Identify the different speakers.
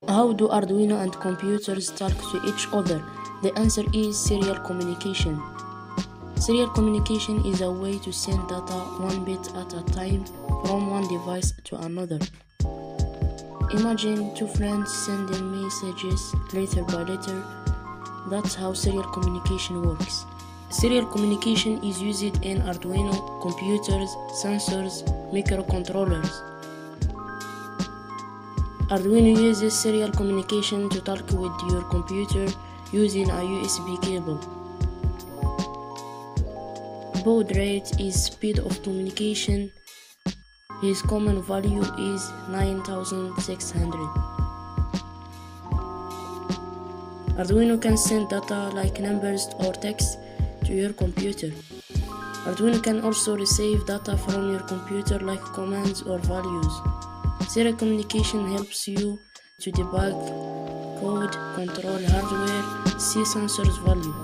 Speaker 1: How do Arduino and computers talk to each other? The answer is serial communication. Serial communication is a way to send data one bit at a time from one device to another. Imagine two friends sending messages letter by letter. That's how serial communication works. Serial communication is used in Arduino, computers, sensors, microcontrollers. Arduino uses serial communication to talk with your computer using a USB cable. Baud rate is speed of communication. His common value is 9600. Arduino can send data like numbers or text to your computer. Arduino can also receive data from your computer like commands or values. Serial communication helps you to debug code, control hardware, see sensors value.